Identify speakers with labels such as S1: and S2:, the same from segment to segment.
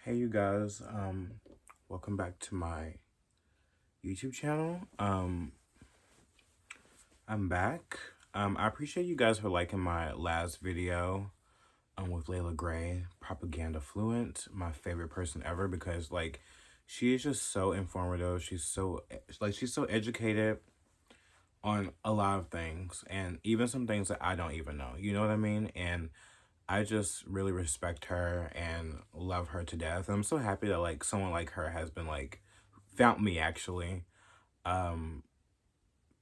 S1: Hey you guys, welcome back to my YouTube channel. I'm back. I appreciate you guys for liking my last video with Layla Gray, Propaganda Fluent, my favorite person ever because she is just so informative. She's so educated on a lot of things and even some things that I don't even know. You know what I mean? And I just really respect her and love her to death. I'm so happy that someone like her has been found me actually um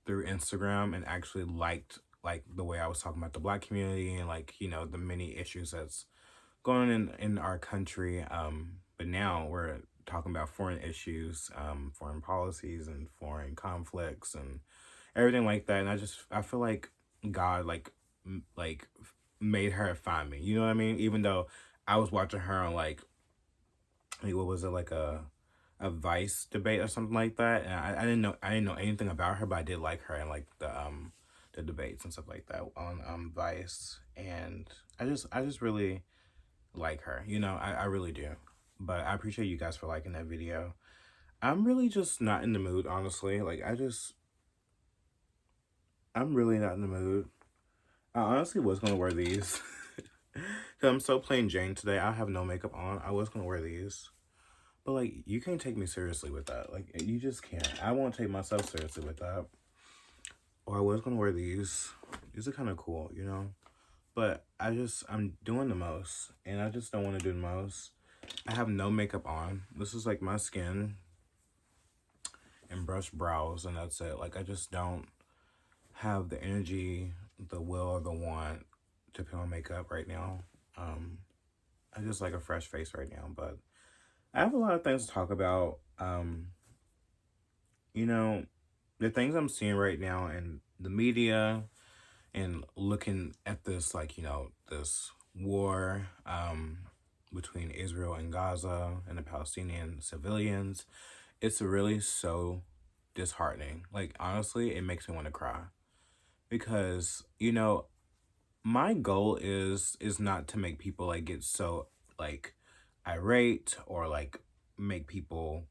S1: through Instagram and actually liked the way I was talking about the Black community and the many issues that's going on in our country. But now we're talking about foreign issues, foreign policies and foreign conflicts and everything like that. And I feel like God made her find me. You know what I mean? Even though I was watching her on what was it, like a Vice debate or something like that. And I didn't know anything about her, but I did like her and the debates and stuff like that on Vice. And I just really like her. I really do. But I appreciate you guys for liking that video. I'm really just not in the mood, honestly. I'm really not in the mood. I honestly was gonna wear these. Cause I'm so plain Jane today. I have no makeup on. I was gonna wear these. But you can't take me seriously with that. You just can't. I won't take myself seriously with that. Or I was gonna wear these. These are kind of cool, you know? But I'm doing the most. And I just don't want to do the most. I have no makeup on. This is my skin and brushed brows, and that's it. I just don't have the energy, the will, or the want to put on makeup right now. I just like a fresh face right now, but I have a lot of things to talk about. You know, the things I'm seeing right now in the media and looking at this, this war between Israel and Gaza and the Palestinian civilians, it's really so disheartening. Honestly, it makes me want to cry because, my goal is not to make people get so irate or make people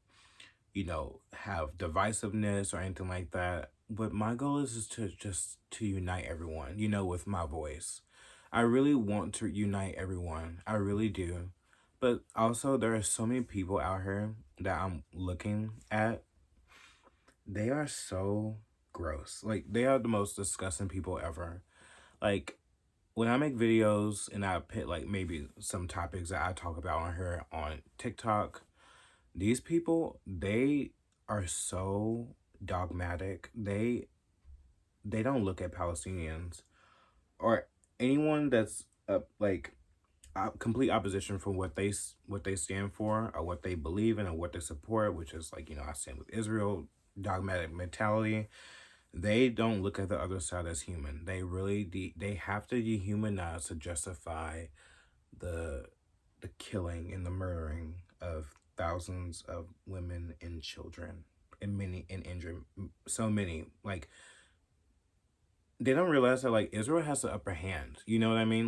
S1: have divisiveness or anything like that. But my goal is to just to unite everyone, with my voice. I really want to unite everyone. I really do. But also there are so many people out here that I'm looking at. They are so gross. They are the most disgusting people ever. Like when I make videos and I put maybe some topics that I talk about on here on TikTok, these people, they are so dogmatic. They don't look at Palestinians or anyone that's complete opposition from what they stand for or what they believe in or what they support, which is I stand with Israel, dogmatic mentality. They don't look at the other side as human. They have to dehumanize to justify the the killing and the murdering of thousands of women and children and injured so many. They don't realize that Israel has the upper hand. You know what I mean?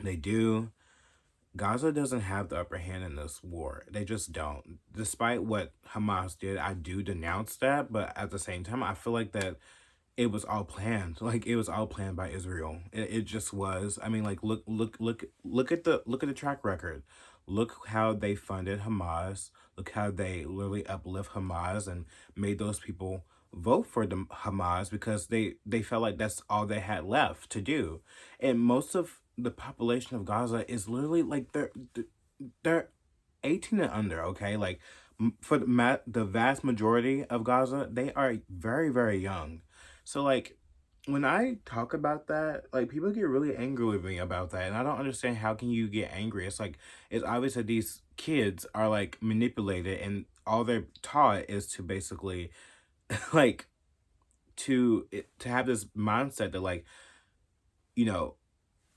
S1: They do. Gaza doesn't have the upper hand in this war. They just don't. Despite what Hamas did, I do denounce that, but at the same time I feel that it was all planned. It was all planned by Israel. It just was. I mean, look at the track record. Look how they funded Hamas. Look how they literally uplift Hamas and made those people vote for the Hamas because they felt like that's all they had left to do. And most of the population of Gaza is literally they're 18 and under, okay? For the vast majority of Gaza, they are very, very young. So when I talk about that, people get really angry with me about that. And I don't understand how can you get angry. It's obvious that these kids are manipulated and all they're taught is to basically like to have this mindset that you know,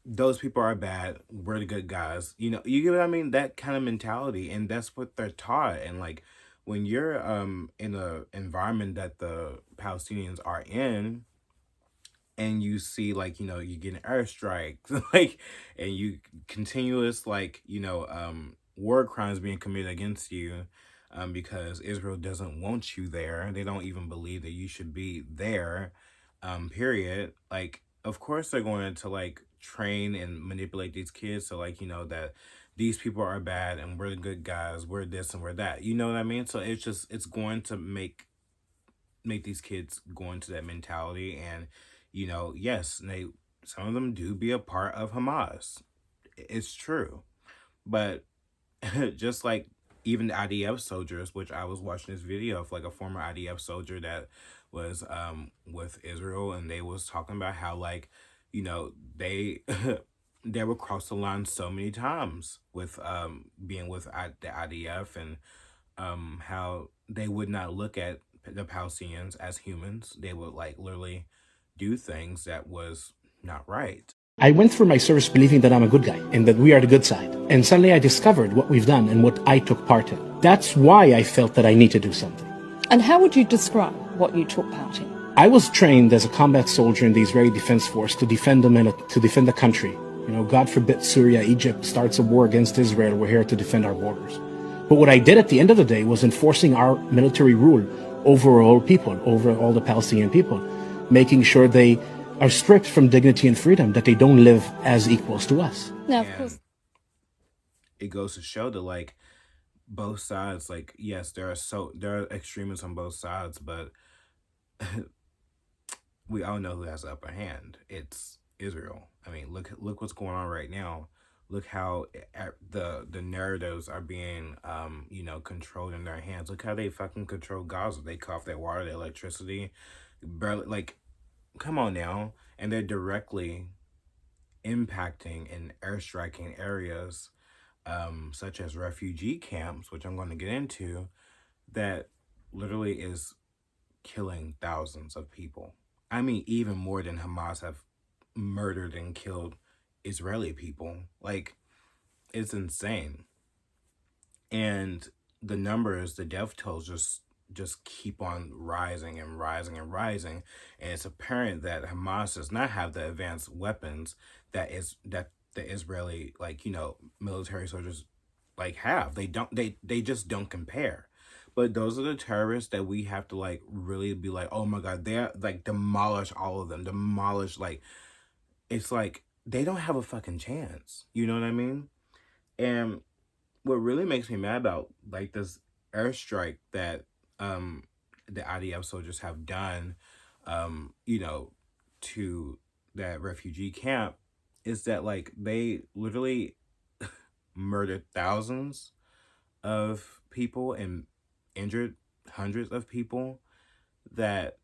S1: those people are bad, we're the good guys. You get what I mean? That kind of mentality, and that's what they're taught. And when you're in a environment that the Palestinians are in, and you see you getting airstrikes, and you continuous war crimes being committed against you, because Israel doesn't want you there. They don't even believe that you should be there, period. Like, of course, they're going to like train and manipulate these kids to like, that these people are bad and we're the good guys, we're this and we're that. You know what I mean? So it's going to make these kids go into that mentality. And yes, they some of them do be a part of Hamas. It's true. But just like even the IDF soldiers, which I was watching this video of like a former IDF soldier that was with Israel, and they was talking about how like, they they would cross the line so many times with being with the IDF, and how they would not look at the Palestinians as humans. They would like literally do things that was not right.
S2: I went through my service believing that I'm a good guy and that we are the good side. And suddenly I discovered what we've done and what I took part in. That's why I felt that I need to do something.
S3: And how would you describe what you took part in?
S2: I was trained as a combat soldier in the Israeli Defense Force to defend them and to defend the country. God forbid Syria, Egypt starts a war against Israel. We're here to defend our borders. But what I did at the end of the day was enforcing our military rule over all people, over all the Palestinian people, making sure they are stripped from dignity and freedom, that they don't live as equals to us.
S3: Now, of course,
S1: it goes to show that like both sides, like yes, there are extremists on both sides, but we all know who has the upper hand. It's Israel. I mean, look what's going on right now. Look how the narratives are being controlled in their hands. Look how they fucking control Gaza. They cut off their water, their electricity, barely like. Come on now. And they're directly impacting and airstriking areas, such as refugee camps, which I'm going to get into, that literally is killing thousands of people. I mean, even more than Hamas have murdered and killed Israeli people. Like, it's insane. And the numbers, the death tolls just keep on rising and rising and rising. And it's apparent that Hamas does not have the advanced weapons that the Israeli military soldiers like have. They just don't compare. But those are the terrorists that we have to like really be like, oh my god, they're like demolish all of them. Demolish, like, it's like they don't have a fucking chance. You know what I mean? And what really makes me mad about like this airstrike that the IDF soldiers have done, to that refugee camp, is that like they literally murdered thousands of people and injured hundreds of people, that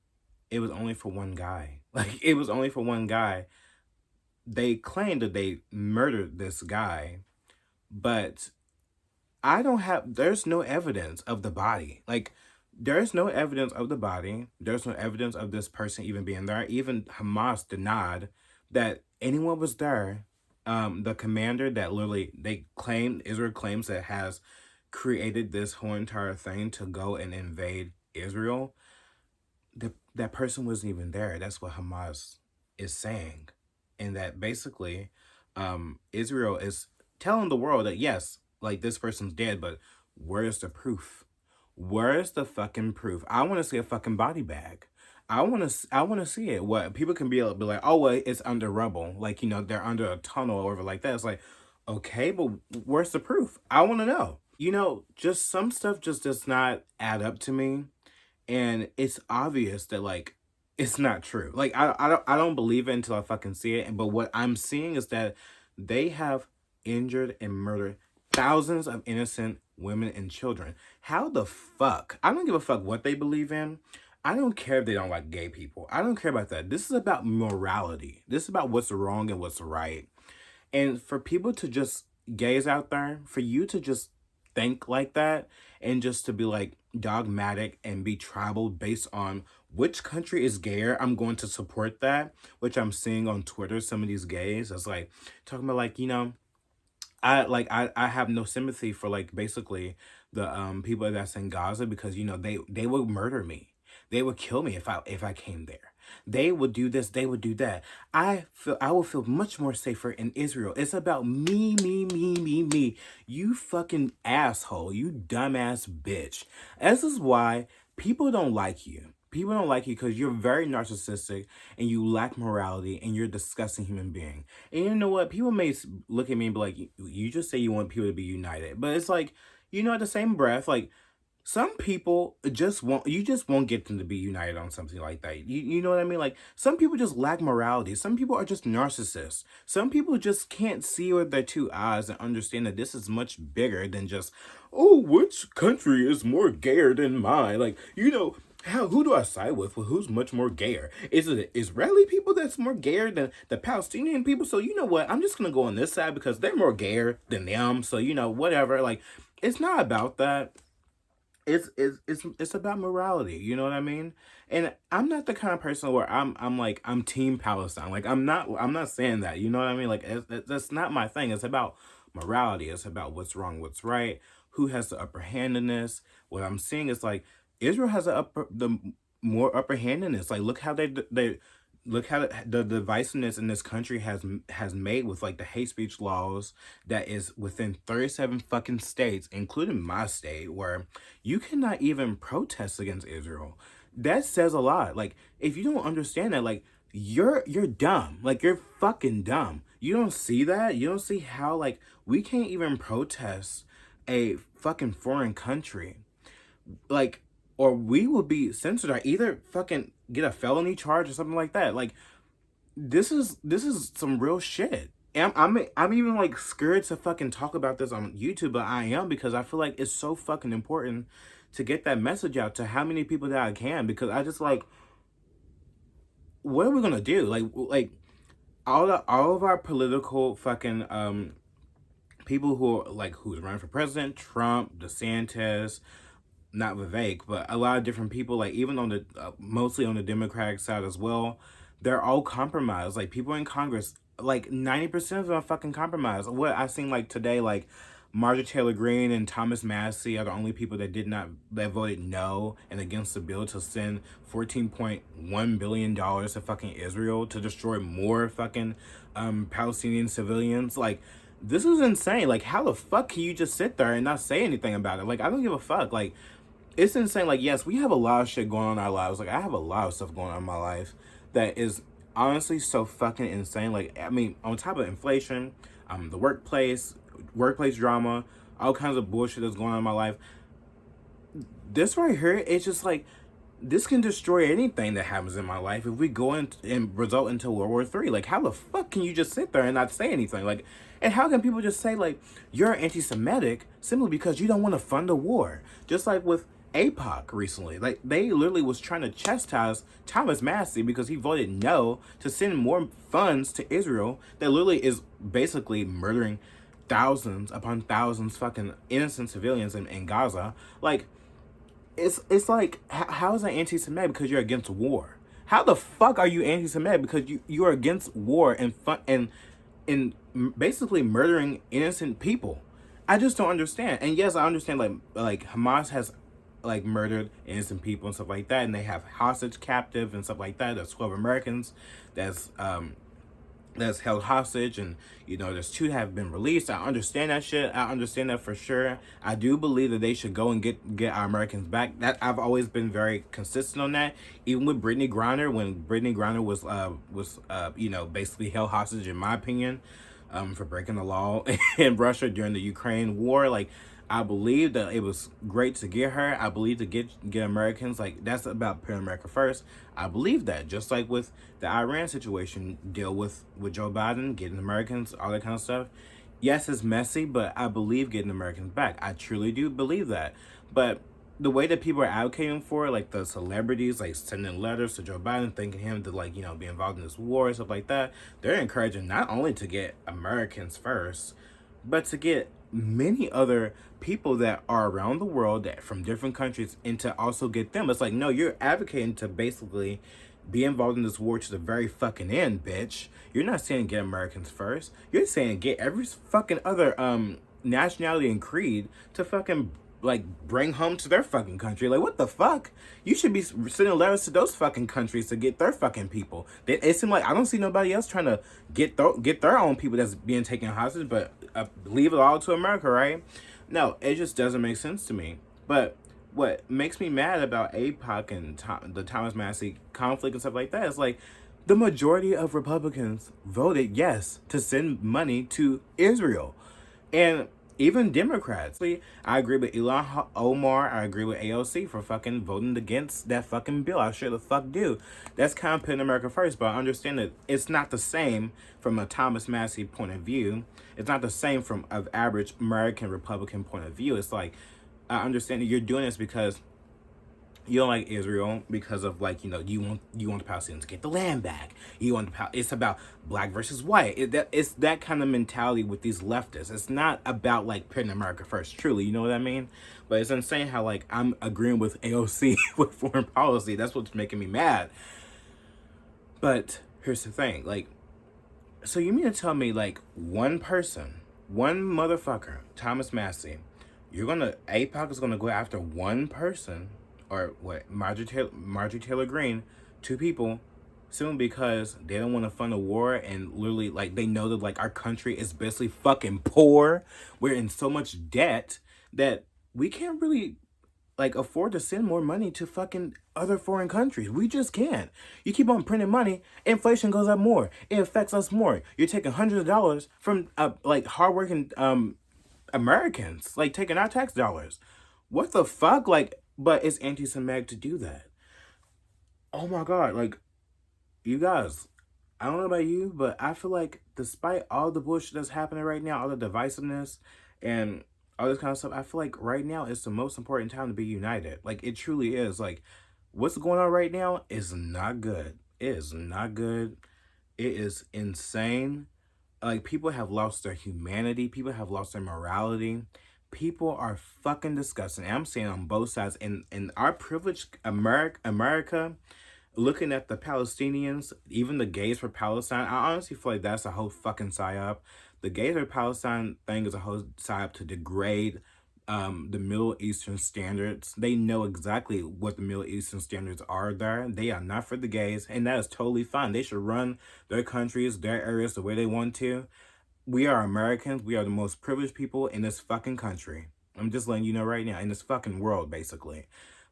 S1: it was only for one guy. Like, it was only for one guy. They claimed that they murdered this guy, but there's no evidence of the body. Like, there's no evidence of the body. There's no evidence of this person even being there. Even Hamas denied that anyone was there. The commander that literally Israel claims that has created this whole entire thing to go and invade Israel, that person wasn't even there. That's what Hamas is saying. And that basically Israel is telling the world that yes, like, this person's dead, but where's the proof? Where's the fucking proof? I want to see a fucking body bag. I want to see it. What people can be like, oh well, it's under rubble, like, they're under a tunnel or whatever like that. It's like, okay, but where's the proof? I want to know. Just some stuff just does not add up to me, and it's obvious that like it's not true. Like, I don't believe it until I fucking see it. But what I'm seeing is that they have injured and murdered thousands of innocent women and children. How the fuck? I don't give a fuck what they believe in. I don't care if they don't like gay people. I don't care about that. This is about morality. This is about what's wrong and what's right. And for people to just, gays out there, for you to just think like that, and just to be like dogmatic and be tribal based on which country is gayer, I'm going to support that, which I'm seeing on Twitter. Some of these gays, it's like talking about like, I have no sympathy for like basically the people that's in Gaza, because they would murder me. They would kill me if I came there. They would do this, they would do that. I will feel much more safer in Israel. It's about me, me, me, me, me. You fucking asshole, you dumbass bitch. This is why people don't like you. People don't like you because you're very narcissistic and you lack morality and you're a disgusting human being. And you know what? People may look at me and be like, you just say you want people to be united. But it's like, at the same breath, like, some people you just won't get them to be united on something like that. You know what I mean? Like, some people just lack morality. Some people are just narcissists. Some people just can't see with their two eyes and understand that this is much bigger than just, oh, which country is more gayer than mine? Like, who do I side with? Well, who's much more gayer? Is it the Israeli people that's more gayer than the Palestinian people? So you know what? I'm just gonna go on this side because they're more gayer than them. So whatever. Like, it's not about that. It's about morality, you know what I mean? And I'm not the kind of person where I'm team Palestine. Like, I'm not saying that, you know what I mean? Like, that's not my thing. It's about morality. It's about what's wrong, what's right, who has the upper hand in this. What I'm seeing is like Israel has the more upper hand in this. Like, look how they look how the divisiveness in this country has made with like the hate speech laws that is within 37 fucking states, including my state, where you cannot even protest against Israel. That says a lot. Like, if you don't understand that, like, you're dumb. Like, you're fucking dumb. You don't see that? You don't see how, like, we can't even protest a fucking foreign country. Like, or we will be censored or either fucking get a felony charge or something like that. Like, this is some real shit. And I'm even like scared to fucking talk about this on YouTube, but I am, because I feel like it's so fucking important to get that message out to how many people that I can, because I just like, what are we gonna do? Like all of our political fucking people who are like, who's running for president, Trump, DeSantis, not Vivek, but a lot of different people, like even on the mostly on the Democratic side as well, they're all compromised. Like, people in Congress, like 90% of them are fucking compromised. What I seen like today, like Marjorie Taylor Greene and Thomas Massie are the only people that voted no and against the bill to send $14.1 billion to fucking Israel to destroy more fucking Palestinian civilians. Like, this is insane. Like, how the fuck can you just sit there and not say anything about it? Like, I don't give a fuck. Like, it's insane. Like, yes, we have a lot of shit going on in our lives. Like, I have a lot of stuff going on in my life that is honestly so fucking insane. Like, I mean, on top of inflation, the workplace drama, all kinds of bullshit that's going on in my life. This right here, it's just like, this can destroy anything that happens in my life if we go in and result into World War III. Like, how the fuck can you just sit there and not say anything? Like, and how can people just say, like, you're anti-Semitic simply because you don't want to fund a war? Just like with Aipac recently. Like, they literally was trying to chastise Thomas Massie because he voted no to send more funds to Israel that literally is basically murdering thousands upon thousands fucking innocent civilians in Gaza. Like, it's like, how is that anti-Semitic because you're against war? How the fuck are you anti-Semitic because you're against war and basically murdering innocent people? I just don't understand. And yes, I understand like Hamas has like murdered innocent people and stuff like that, and they have hostage captive and stuff like that. There's 12 Americans that's held hostage, and there's 2 that have been released. I understand that shit. I understand that for sure. I do believe that they should go and get our Americans back. That I've always been very consistent on that. Even with Brittany Griner, when Brittany Griner was basically held hostage, in my opinion, for breaking the law in Russia during the Ukraine war. Like, I believe that it was great to get her. I believe to get Americans, like, that's about putting America first. I believe that. Just like with the Iran situation, deal with Joe Biden, getting Americans, all that kind of stuff. Yes, it's messy, but I believe getting Americans back. I truly do believe that. But the way that people are advocating for it, like the celebrities, like sending letters to Joe Biden, thanking him to, like, be involved in this war and stuff like that, they're encouraging not only to get Americans first, but to get many other people that are around the world that from different countries, and to also get them. It's like, no, you're advocating to basically be involved in this war to the very fucking end, bitch. You're not saying get Americans first. You're saying get every fucking other nationality and creed to fucking like bring home to their fucking country. Like, what the fuck? You should be sending letters to those fucking countries to get their fucking people. It seems like I don't see nobody else trying to get their own people that's being taken hostage, but leave it all to America, right? No, it just doesn't make sense to me. But what makes me mad about Aipac and the Thomas Massie conflict and stuff like that is like the majority of Republicans voted yes to send money to Israel. And even Democrats. I agree with Elon Omar. I agree with AOC for fucking voting against that fucking bill. I sure the fuck do. That's kind of putting America first, but I understand that it's not the same from a Thomas Massie point of view. It's not the same from an average American Republican point of view. It's like, I understand that you're doing this because you don't like Israel because of like, you want the Palestinians to get the land back. You want it's about black versus white. It's that kind of mentality with these leftists. It's not about like putting America first, truly, you know what I mean? But it's insane how like I'm agreeing with AOC with foreign policy. That's what's making me mad. But here's the thing, like, so you mean to tell me like one person, one motherfucker, Thomas Massie, AIPAC is gonna go after one person, or what, Marjorie Taylor Greene, two people, simply because they don't want to fund a war, and literally like they know that like our country is basically fucking poor. We're in so much debt that we can't really like afford to send more money to fucking other foreign countries. We just can't. You keep on printing money, inflation goes up more. It affects us more. You're taking hundreds of dollars from like hardworking Americans, like taking our tax dollars. What the fuck? Like, but it's anti-Semitic to do that. Oh my god, like, you guys, I don't know about you, but I feel like despite all the bullshit that's happening right now, all the divisiveness and all this kind of stuff, I feel like right now it's the most important time to be united. Like, it truly is. Like, what's going on right now is not good. It is not good. It is insane. Like, people have lost their humanity. People have lost their morality. People are fucking disgusting. And I'm saying on both sides. In our privileged America, looking at the Palestinians, even the gays for Palestine, I honestly feel like that's a whole fucking psyop. The gays for Palestine thing is a whole psyop to degrade the Middle Eastern standards. They know exactly what the Middle Eastern standards are there. They are not for the gays, and that is totally fine. They should run their countries, their areas the way they want to. We are Americans. We are the most privileged people in this fucking country. I'm just letting you know right now, in this fucking world, basically.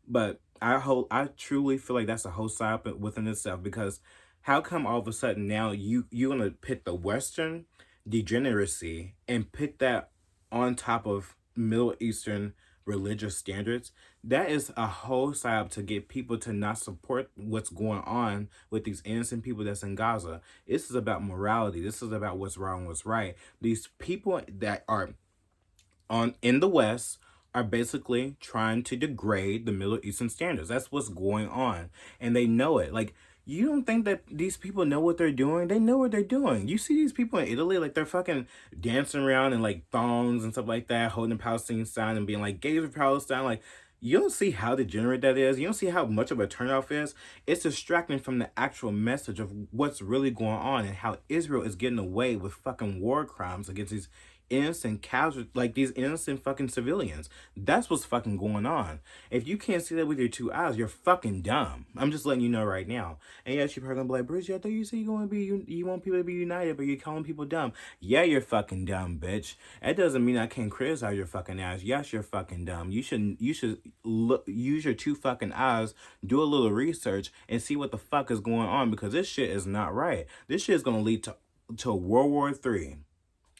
S1: But I truly feel like that's a whole side within itself, because how come all of a sudden now you're gonna pit the Western degeneracy and put that on top of Middle Eastern religious standards? That is a whole side to get people to not support what's going on with these innocent people that's in Gaza. This is about morality. This is about what's wrong, what's right. These people that are in the West are basically trying to degrade the Middle Eastern standards. That's what's going on. And they know it. Like, you don't think that these people know what they're doing? They know what they're doing. You see these people in Italy, like, they're fucking dancing around in, like, thongs and stuff like that, holding the Palestinian sign and being like, gays for Palestine. Like, you don't see how degenerate that is. You don't see how much of a turnoff is. It's distracting from the actual message of what's really going on and how Israel is getting away with fucking war crimes against these innocent casualties, like these innocent fucking civilians. That's what's fucking going on. If you can't see that with your two eyes, you're fucking dumb. I'm just letting you know right now. And yeah, you're probably gonna be like, Bridget, I thought you said you want people to be united, but you're calling people dumb. Yeah, you're fucking dumb, bitch. That doesn't mean I can't criticize your fucking ass. Yes, you're fucking dumb. You should use your two fucking eyes, do a little research, and see what the fuck is going on, because this shit is not right. This shit is gonna lead to World War III.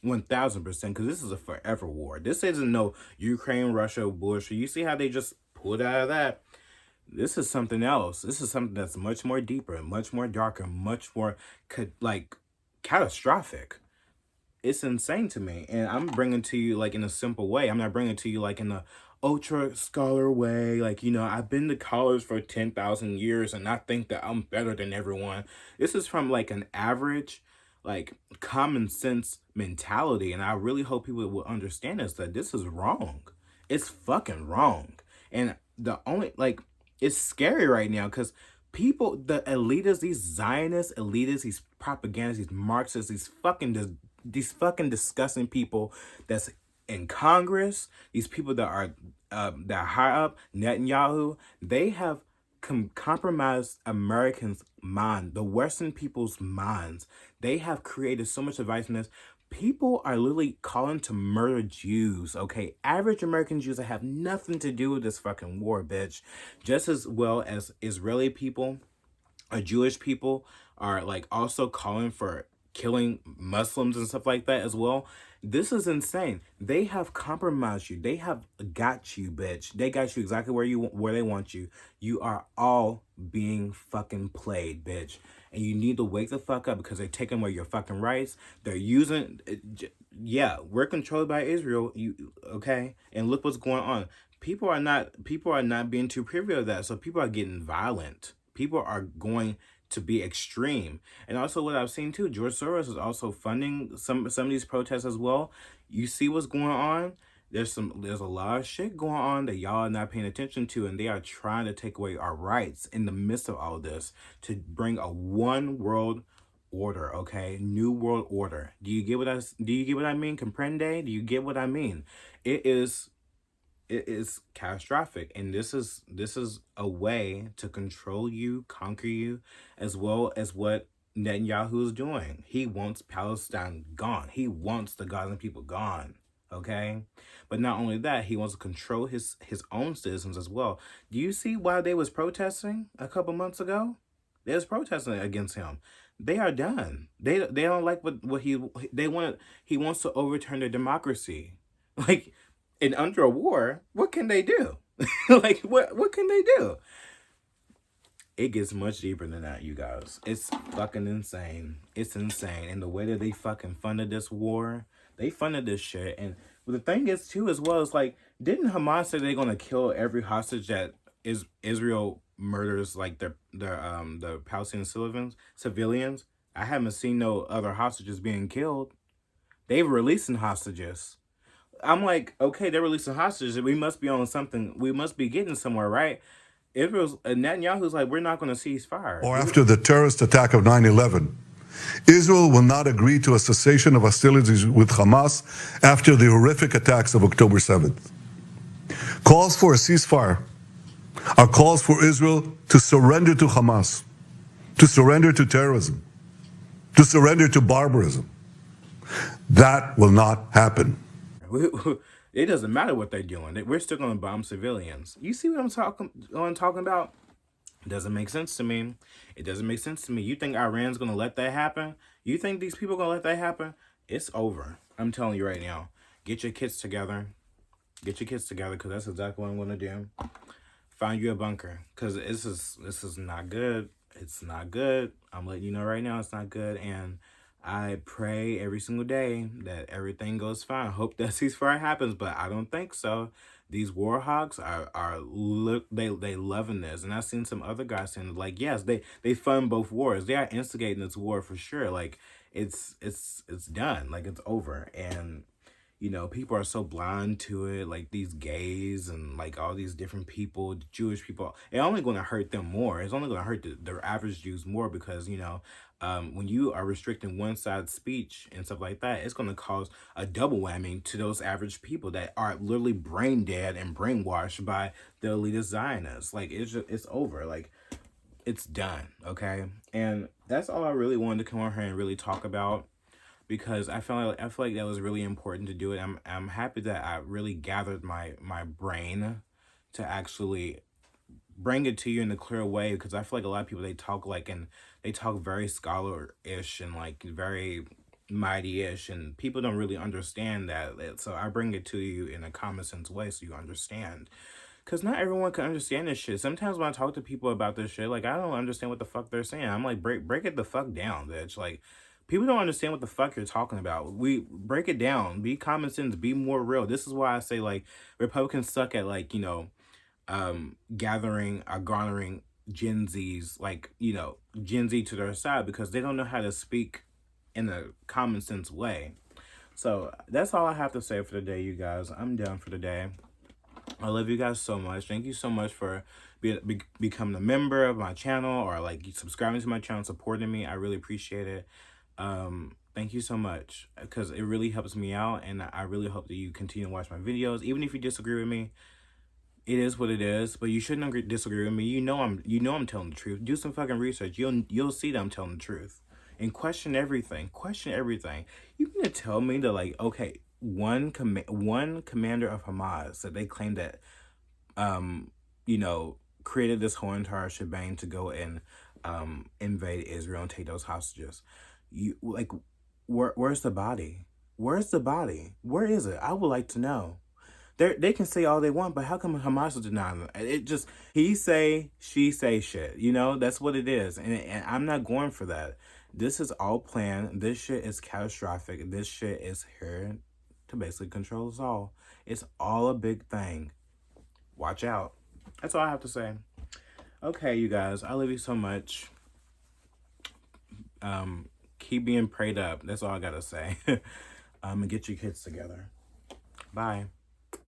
S1: 1000%, because this is a forever war. This isn't no Ukraine, Russia bullshit. You see how they just pulled out of that? This is something else. This is something that's much more deeper, much more darker, much more like catastrophic. It's insane to me, and I'm bringing to you like in a simple way. I'm not bringing to you like in a ultra scholar way. Like, I've been to college for 10,000 years and I think that I'm better than everyone. This is from like an average, like, common sense mentality, and I really hope people will understand that this is wrong. It's fucking wrong. And the only, like, it's scary right now because people, the elitists, these Zionist elitists, these propagandists, these Marxists, these fucking disgusting people that's in Congress, these people that are that high up, Netanyahu, they have compromised Americans' mind, the Western people's minds. They have created so much divisiveness. People are literally calling to murder Jews, okay? Average American Jews that have nothing to do with this fucking war, bitch. Just as well as Israeli people or Jewish people are like also calling for killing Muslims and stuff like that as well. This is insane. They have compromised you. They have got you, bitch. They got you exactly where they want you. You are all being fucking played, bitch. And you need to wake the fuck up because they're taking away your fucking rights. They're using, yeah, we're controlled by Israel. You okay? And look what's going on. People are not being too privy of that. So people are getting violent. People are going to be extreme. And also what I've seen too, George Soros is also funding some of these protests as well. You see what's going on? There's a lot of shit going on that y'all are not paying attention to, and they are trying to take away our rights in the midst of all of this to bring a one world order, okay? New world order. Do you get what I mean? Comprende? Do you get what I mean? It is catastrophic, and this is a way to control you, conquer you, as well as what Netanyahu is doing. He wants Palestine gone. He wants the Gazan people gone, okay? But not only that, he wants to control his own citizens as well. Do you see why they was protesting a couple months ago? They was protesting against him. They are done. They don't like what he wants to overturn their democracy. Like, and under a war, what can they do? Like, what can they do? It gets much deeper than that, you guys. It's fucking insane. It's insane. And the way that they fucking funded this war, they funded this shit. And the thing is, too, as well, is like, didn't Hamas say they're gonna kill every hostage that Israel murders, like the Palestinian civilians? I haven't seen no other hostages being killed. They've releasing hostages. I'm like, okay, they're releasing hostages. We must be on something. We must be getting somewhere, right? Netanyahu's like, we're not going to cease fire.
S4: Or after the terrorist attack of 9/11, Israel will not agree to a cessation of hostilities with Hamas after the horrific attacks of October 7th. Calls for a ceasefire are calls for Israel to surrender to Hamas, to surrender to terrorism, to surrender to barbarism. That will not happen.
S1: It doesn't matter what they're doing. We're still going to bomb civilians. You see what I'm talking about? It doesn't make sense to me. It doesn't make sense to me. You think Iran's going to let that happen? You think these people are going to let that happen? It's over. I'm telling you right now. Get your kids together. Get your kids together, because that's exactly what I'm going to do. Find you a bunker, because this is not good. It's not good. I'm letting you know right now it's not good. And I pray every single day that everything goes fine. Hope that ceasefire happens, but I don't think so. These war hawks they loving this, and I've seen some other guys saying like, yes, they fund both wars. They are instigating this war for sure. Like it's done. Like it's over. And people are so blind to it, like these gays and like all these different people, Jewish people. It's only going to hurt them more. It's only going to hurt the average Jews more, because, when you are restricting one side's speech and stuff like that, it's going to cause a double whammy to those average people that are literally brain dead and brainwashed by the elitist Zionists. Like, it's over. Like, it's done, okay? And that's all I really wanted to come on here and really talk about, because I feel like that was really important to do it. I'm happy that I really gathered my brain to actually bring it to you in a clear way, because I feel like a lot of people, they talk very scholar-ish and like very mighty-ish, and people don't really understand that. So I bring it to you in a common sense way so you understand. Because not everyone can understand this shit. Sometimes when I talk to people about this shit, like, I don't understand what the fuck they're saying. I'm like, break it the fuck down, bitch. Like, people don't understand what the fuck you're talking about. We break it down. Be common sense. Be more real. This is why I say, like, Republicans suck at, like, garnering Gen Z's, like, Gen Z to their side, because they don't know how to speak in a common sense way. So that's all I have to say for today, you guys. I'm done for today. I love you guys so much. Thank you so much for becoming a member of my channel, or like subscribing to my channel, supporting me. I really appreciate it. Thank you so much, because it really helps me out, and I really hope that you continue to watch my videos. Even if you disagree with me, It is what it is, but you shouldn't disagree with me. I'm telling the truth. Do some fucking research. You'll see that I'm telling the truth. And question everything. Question everything. You gonna tell me that, like, okay, one commander of Hamas that they claim that created this whole entire shebang to go and invade Israel and take those hostages. You like, where's the body? Where's the body? Where is it? I would like to know. They can say all they want, but how come Hamas is denying them? It just, he say, she say shit. That's what it is. And I'm not going for that. This is all planned. This shit is catastrophic. This shit is here to basically control us all. It's all a big thing. Watch out. That's all I have to say. Okay, you guys, I love you so much. Keep being prayed up. That's all I gotta say. And get your kids together. Bye.